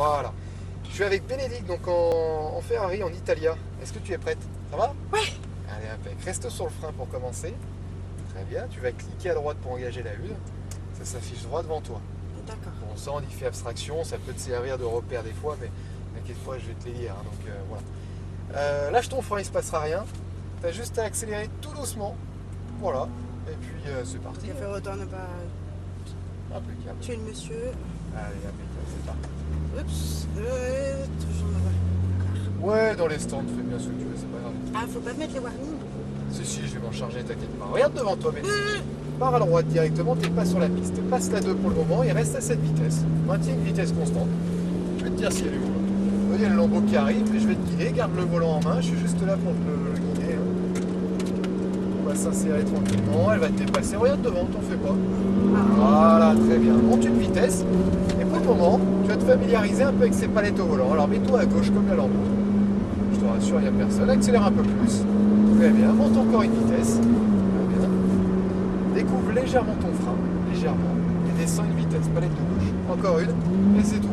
Voilà. Je suis avec Bénédicte, donc en Ferrari, en Italia. Est-ce que tu es prête? Ça va? Ouais. Allez, impec. Reste sur le frein pour commencer. Très bien. Tu vas cliquer à droite pour engager la une. Ça s'affiche droit devant toi. D'accord. Bon sang, on y fait abstraction. Ça peut te servir de repère des fois, mais t'inquiète pas, je vais te les lire. Hein, donc voilà. Lâche ton frein, il se passera rien. Tu as juste à accélérer tout doucement. Voilà. Et puis c'est parti. Il va faire autant ne pas Impeccable. tuer le monsieur. Allez, impeccable, c'est parti. Oups. Toujours là-bas. Ouais, dans les stands, fais bien ce que tu veux, c'est pas grave. Ah, faut pas mettre les warnings. Si, je vais m'en charger, t'inquiète pas. Regarde devant toi, Bénédicte. Pars à droite directement, t'es pas sur la piste. Passe la 2 pour le moment et reste à cette vitesse. Maintiens une vitesse constante. Je vais te dire s'il y a du volant. Il y a le lambeau qui arrive et je vais te guider. Garde le volant en main, je suis juste là pour te le guider. On va s'insérer tranquillement, elle va te dépasser. Regarde devant, t'en fais pas. Voilà, très bien. Monte une vitesse. Et pour le moment, tu vas te familiariser un peu avec ces palettes au volant. Alors mets-toi à gauche comme la lampe. Je te rassure, il n'y a personne. Accélère un peu plus. Très bien. Monte encore une vitesse. Très bien. Découvre légèrement ton frein. Légèrement. Et descends une vitesse. Palette de gauche. Encore une. Et c'est tout.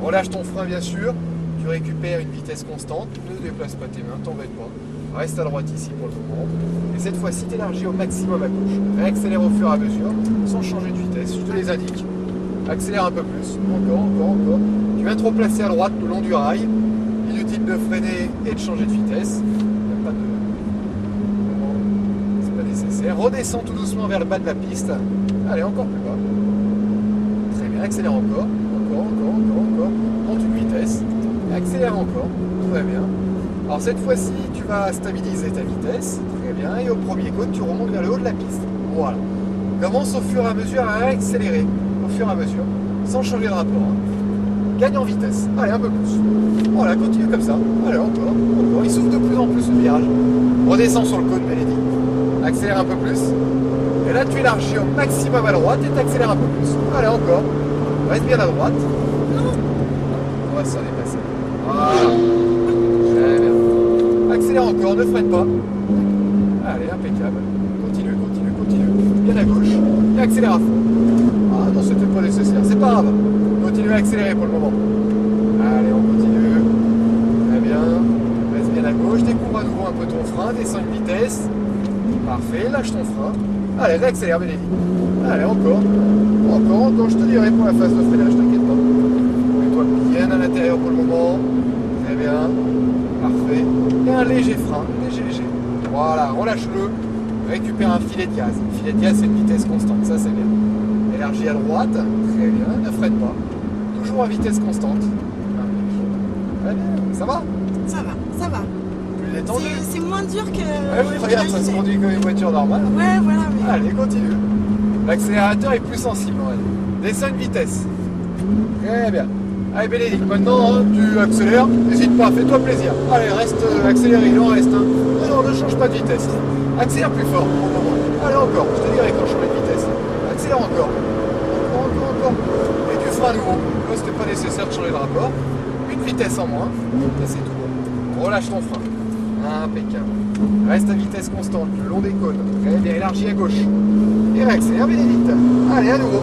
Relâche ton frein, bien sûr. Tu récupères une vitesse constante. Ne déplace pas tes mains. T'embête pas. Reste à droite ici pour le moment. Et cette fois-ci, t'élargis au maximum à gauche. Réaccélère au fur et à mesure. Sans changer de vitesse. Je te les indique. Accélère un peu plus. Encore. Tu viens te replacer à droite le long du rail. Inutile de freiner et de changer de vitesse. Il n'y a pas de... C'est pas nécessaire. Redescends tout doucement vers le bas de la piste. Allez, encore plus bas. Très bien, accélère encore. Encore. Monte une vitesse. Accélère encore. Très bien. Alors cette fois-ci, tu vas stabiliser ta vitesse. Très bien. Et au premier cône, tu remontes vers le haut de la piste. Voilà. Commence au fur et à mesure à accélérer. Au fur et à mesure. Sans changer de rapport. Gagne en vitesse. Allez, un peu plus. Voilà, continue comme ça. Allez, encore. Il s'ouvre de plus en plus le virage. Redescends sur le cône, Bénédicte. Accélère un peu plus. Et là, tu élargis au maximum à droite et tu accélères un peu plus. Allez, encore. Reste bien à droite. On va s'en dépasser. Voilà. Très bien. Accélère encore, ne freine pas. Allez, impeccable. Continue. Bien à gauche. Et accélère à fond. Ah non, c'était pas nécessaire. C'est pas grave. Continue à accélérer pour le moment. Allez, on continue. Très bien. Reste bien à gauche. Découvre à nouveau un peu ton frein. Descends une vitesse. Parfait. Lâche ton frein. Allez, réaccélère, Bénédicte. Allez, encore. Je te dirai pour la phase de freinage, t'inquiète pas. Mets-toi bien à l'intérieur pour le moment. Très bien. Parfait. Et un léger frein. Léger. Voilà, relâche-le. Récupère un filet de gaz. Un filet de gaz, c'est une vitesse constante. Ça, c'est bien. Élargis à droite. Très bien. Ne freine pas. Toujours à vitesse constante. Très bien. Ça va? Ça va. Plus détendu. C'est moins dur que... Oui, regarde, ça se conduit comme une voiture normale. Ouais, voilà. Mais... Allez, continue. L'accélérateur est plus sensible, on va dire. Descends une vitesse. Très bien. Allez, Bénédicte, maintenant, tu accélères. N'hésite pas, fais-toi plaisir. Allez, reste accéléré, il en reste. Non, ne change pas de vitesse. Accélère plus fort. Allez, encore. Je te dirai quand je change de vitesse. Accélère encore. Encore. Et tu feras à nouveau. Là, c'était pas nécessaire de changer de rapport. Une vitesse en moins. Ça, c'est tout. Relâche ton frein. Impeccable. Reste à vitesse constante, le long des cônes. Très bien, élargi à gauche. Et réaccélère, Bénédicte. Allez, à nouveau.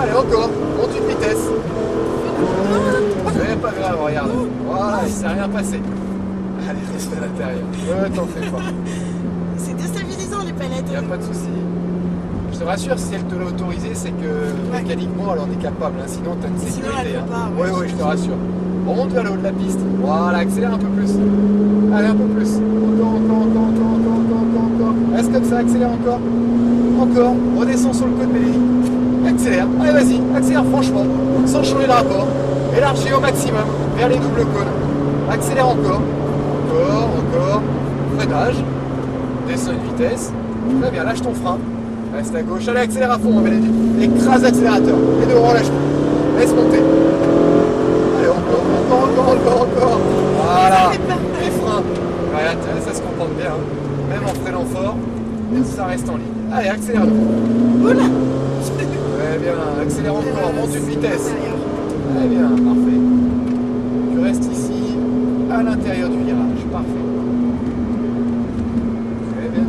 Allez, encore. Monte une vitesse. C'est pas grave, regarde. Voilà, il s'est rien passé. Allez, reste à l'intérieur. T'en fais pas. C'est déstabilisant, les palettes. Il n'y a pas de souci. Je te rassure, si elle te l'a autorisé, c'est que mécaniquement, elle en est capable. Hein. Sinon, tu as une sécurité. Oui, je te rassure. On monte vers le haut de la piste. Voilà, accélère un peu plus. Allez, un peu plus. Encore. Reste comme ça, accélère encore. Redescends sur le cône, Bénédicte. Accélère. Allez, vas-y, accélère franchement. Sans changer de rapport. Élargis au maximum vers les doubles cônes. Accélère encore. Freinage. Descends une vitesse. Très bien, lâche ton frein. Reste à gauche. Allez, accélère à fond, Bénédicte. Écrase l'accélérateur. Et de relâche. Laisse monter. Allez, encore. Voilà. Les freins. Regarde, ça se comporte bien. Même en freinant fort, ça reste en ligne. Allez, accélère. Oula. Très bien, accélère encore. Monte une vitesse. Très bien, parfait. Tu restes ici, à l'intérieur du virage. Parfait. Très bien.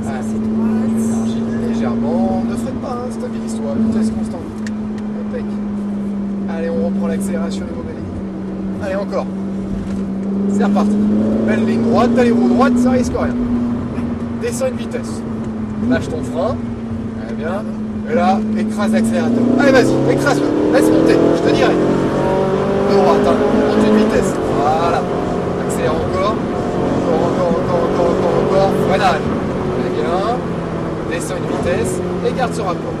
C'est droite. Légèrement. Ne freine pas, stabilise-toi. Vitesse constante. Impec. prends l'accélération niveau Bénédicte. Allez, encore. C'est reparti. Belle ligne droite, t'as les roues droites, ça risque rien. Descends une vitesse. Lâche ton frein. Très bien. Et là, écrase l'accélérateur. Allez, vas-y, écrase-le. Laisse monter, je te dirai. De droite, hein. Monte une vitesse. Voilà. Accélère encore. Encore. Freinage. Très bien. Descends une vitesse et garde ce rapport.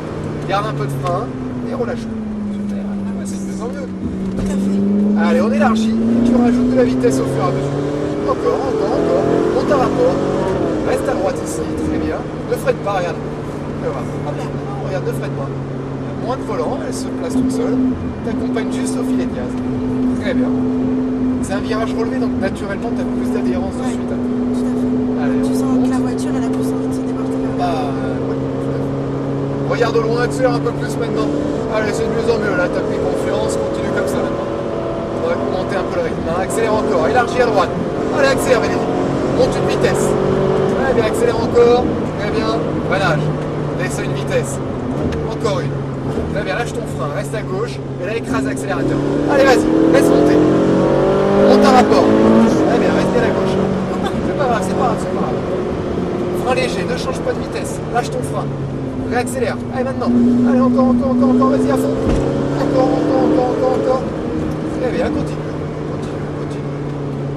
Garde un peu de frein et relâche-le. Super. C'est de mieux en mieux. Tout à fait. Allez, on élargit et tu rajoutes de la vitesse au fur et à mesure. Encore. Monte un rapport. Reste à droite ici. Très bien. Ne freine pas, regarde. Regarde, ne freine pas. Moins de volant, elle se place toute seule. T'accompagnes juste au filet de gaz. Très bien. C'est un virage relevé, donc naturellement, tu as plus d'adhérence de suite. Tout à fait. Allez, Tu on sens monte. que la voiture elle a plus envie de se déporter vers là. Ouais, tout à fait. Regarde au loin, accélère un peu plus maintenant. Allez, c'est de mieux en mieux, là, t'as pris confiance, continue comme ça maintenant. On va monter un peu le rythme. Accélère encore, élargis à droite. Allez, accélère, Bénédicte. Monte une vitesse. Très bien, accélère encore. Très bien. Freinage. Descends une vitesse. Encore une. Très bien, lâche ton frein, reste à gauche. Et là, écrase l'accélérateur. Allez, vas-y, laisse monter. Monte un rapport. Très bien, reste bien à gauche. C'est pas grave. Frein léger, ne change pas de vitesse. Lâche ton frein. Réaccélère. Allez, maintenant. Allez, encore. Vas-y, à fond. Encore. Très bien, continue.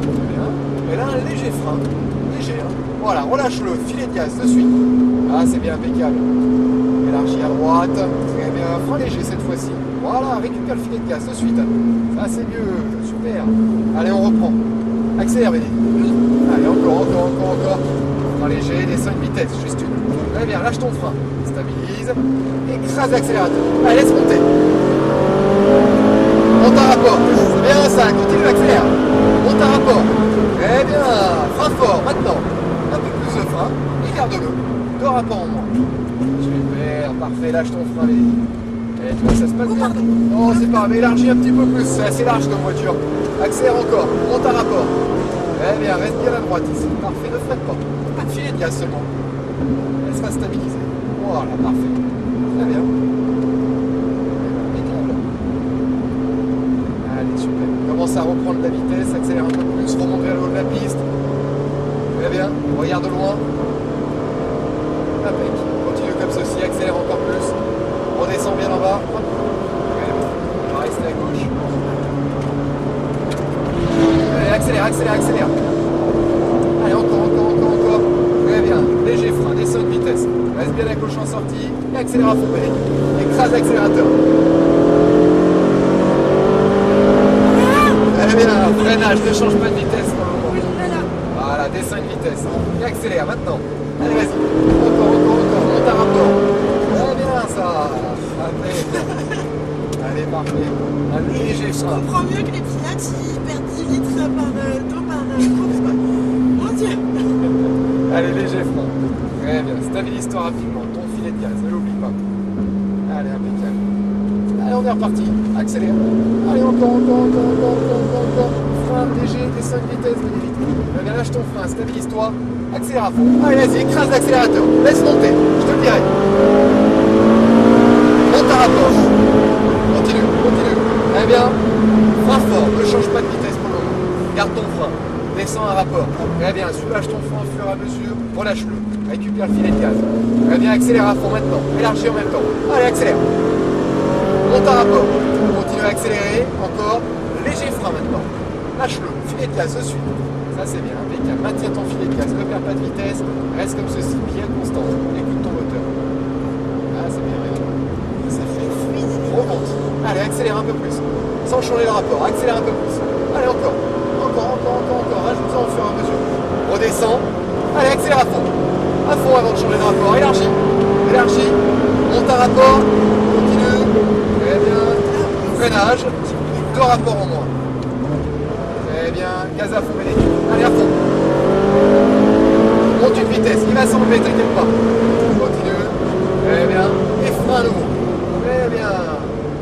Très bien. Et là, un léger frein. Léger, hein. Voilà, relâche-le. Filet de gaz de suite. Ah, c'est bien, impeccable. Élargis à droite. Très bien. Frein léger cette fois-ci. Voilà, récupère le filet de gaz de suite. Ça, c'est mieux. Super. Allez, on reprend. Accélère, Bénédicte. Allez, encore. Frein léger, descends une vitesse, juste une. Très bien, lâche ton frein. Stabilise. Écrase l'accélérateur. Allez, laisse monter. Monte un rapport. C'est bien ça, continue, accélère. Monte un rapport. Très bien. Frein fort, maintenant. Un peu plus de frein. Et garde-le. 2 rapports en moins. Super, parfait, lâche ton frein, Bénédicte. Et tu vois, ça se passe bien. Non, c'est pas grave, élargis un petit peu plus, c'est assez large comme voiture. Accélère encore, monte un rapport. Très bien, reste bien à droite ici. Parfait, ne freine pas. Pas de filet de gaz seulement. Elle sera stabilisée. Voilà, parfait. Très bien. Impeccable. Allez, super. Commence à reprendre la vitesse, accélère un peu plus, remonte vers le haut de la piste. Très bien, regarde de loin. Impec. Continue comme ceci, accélère encore plus. Redescends bien en bas. Hop. On va rester à gauche. Allez, accélère. Allez, encore. Très bien. Léger frein, descends une vitesse. Reste bien à gauche en sortie. Et accélère à fond, Bénédicte. Écrase l'accélérateur. Très bien. Freinage, ne change pas de vitesse pour le moment. Voilà, descends une vitesse. Et accélère maintenant. Allez, vas-y. Encore. Monte un rapport. Très bien, ça. Allez, parfait. Un léger Je frein. comprends mieux que les pilotes ils perdent 10 litres par course, quoi. Mon Dieu. Allez, léger frein. Très bien. Stabilise-toi rapidement. Ton filet de gaz, ne l'oublie pas. Allez, impeccable. Allez, on est reparti. Accélère. Allez, encore. Frein léger, descends une vitesse, Bénédicte. Bien, lâche ton frein, stabilise-toi. Accélère à fond. Allez, vas-y, écrase l'accélérateur. Laisse monter. Je te le dirai. Monte un rapport. Continue. Très bien. Frein fort. Ne change pas de vitesse pour le moment. Garde ton frein. Descends un rapport. Très bien. Lâche ton frein au fur et à mesure. Relâche-le. Récupère le filet de gaz. Très bien. Accélère à fond maintenant. Élargis en même temps. Allez, accélère. Monte un rapport. Continue à accélérer. Encore. Léger frein maintenant. Lâche-le. Filet de gaz de suite. Ça, c'est bien. Impeccable. Maintiens ton filet de gaz. Ne perds pas de vitesse. Reste comme ceci. Bien constant. Écoute ton moteur. Ah, c'est bien. Ça fait fluide. Remonte. Allez, accélère un peu plus. Sans changer le rapport. Accélère un peu plus. Allez, encore. Rajoute-en au fur et à mesure. Redescends. Allez, accélère à fond. À fond avant de changer de rapport. Élargis. Monte un rapport. Continue. Très bien. Freinage. 2 rapports en moins. Très bien. Gaz à fond, Bénédicte. Allez, à fond. Monte une vitesse. Il va s'enlever, t'inquiète pas. Continue. Très bien. Et frein à nouveau. Très bien.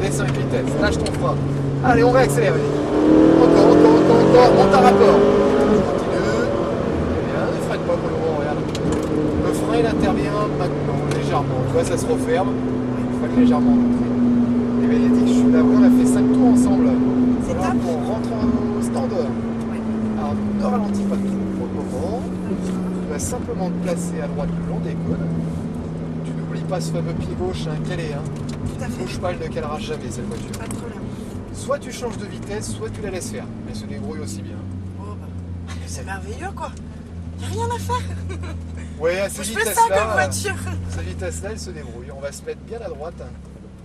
Descends une vitesse. Lâche ton frein. Allez, on réaccélère. Encore. Monte un rapport. Continue. Très bien. Ne freine pas pour le moment, regarde. Le frein, il intervient maintenant, légèrement. Tu vois, ça se referme. Il freine légèrement. Et Bénédicte, je suis Là, on a fait 5 tours ensemble. C'est Voilà, top. on rentre au stand. Ouais. Alors, ne ralentis pas tout pour le moment. Tu vas simplement te placer à droite le long des cônes. Tu n'oublies pas ce fameux pied gauche calé. Hein. Tout à Ton fait. cheval ne calera jamais cette voiture. Pas de problème. Soit tu changes de vitesse, soit tu la laisses faire. Elle se débrouille aussi bien. Oh, bah, c'est merveilleux quoi. Y a rien à faire. Ouais, à ces Je fais ça comme vitesses-là, voiture. cette vitesse-là, elle se débrouille. On va se mettre bien à droite.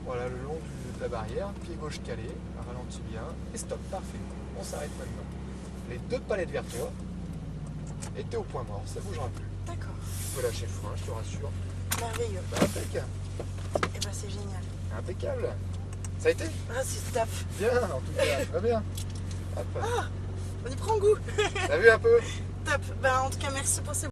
Voilà, le long de la barrière. Pied gauche calé. Ralentis bien. Et stop, parfait. On s'arrête maintenant. Les 2 palettes vers toi. Et t'es au point mort, ça bougera plus. D'accord. Tu peux lâcher le frein, je te rassure. Merveilleux. Bah, impeccable. Et bah c'est génial. Impeccable. Ça a été Ah, c'est top. bien, en tout cas. Va bien. Hop. On y prend goût. T'as vu un peu? Top. Bah en tout cas merci pour ces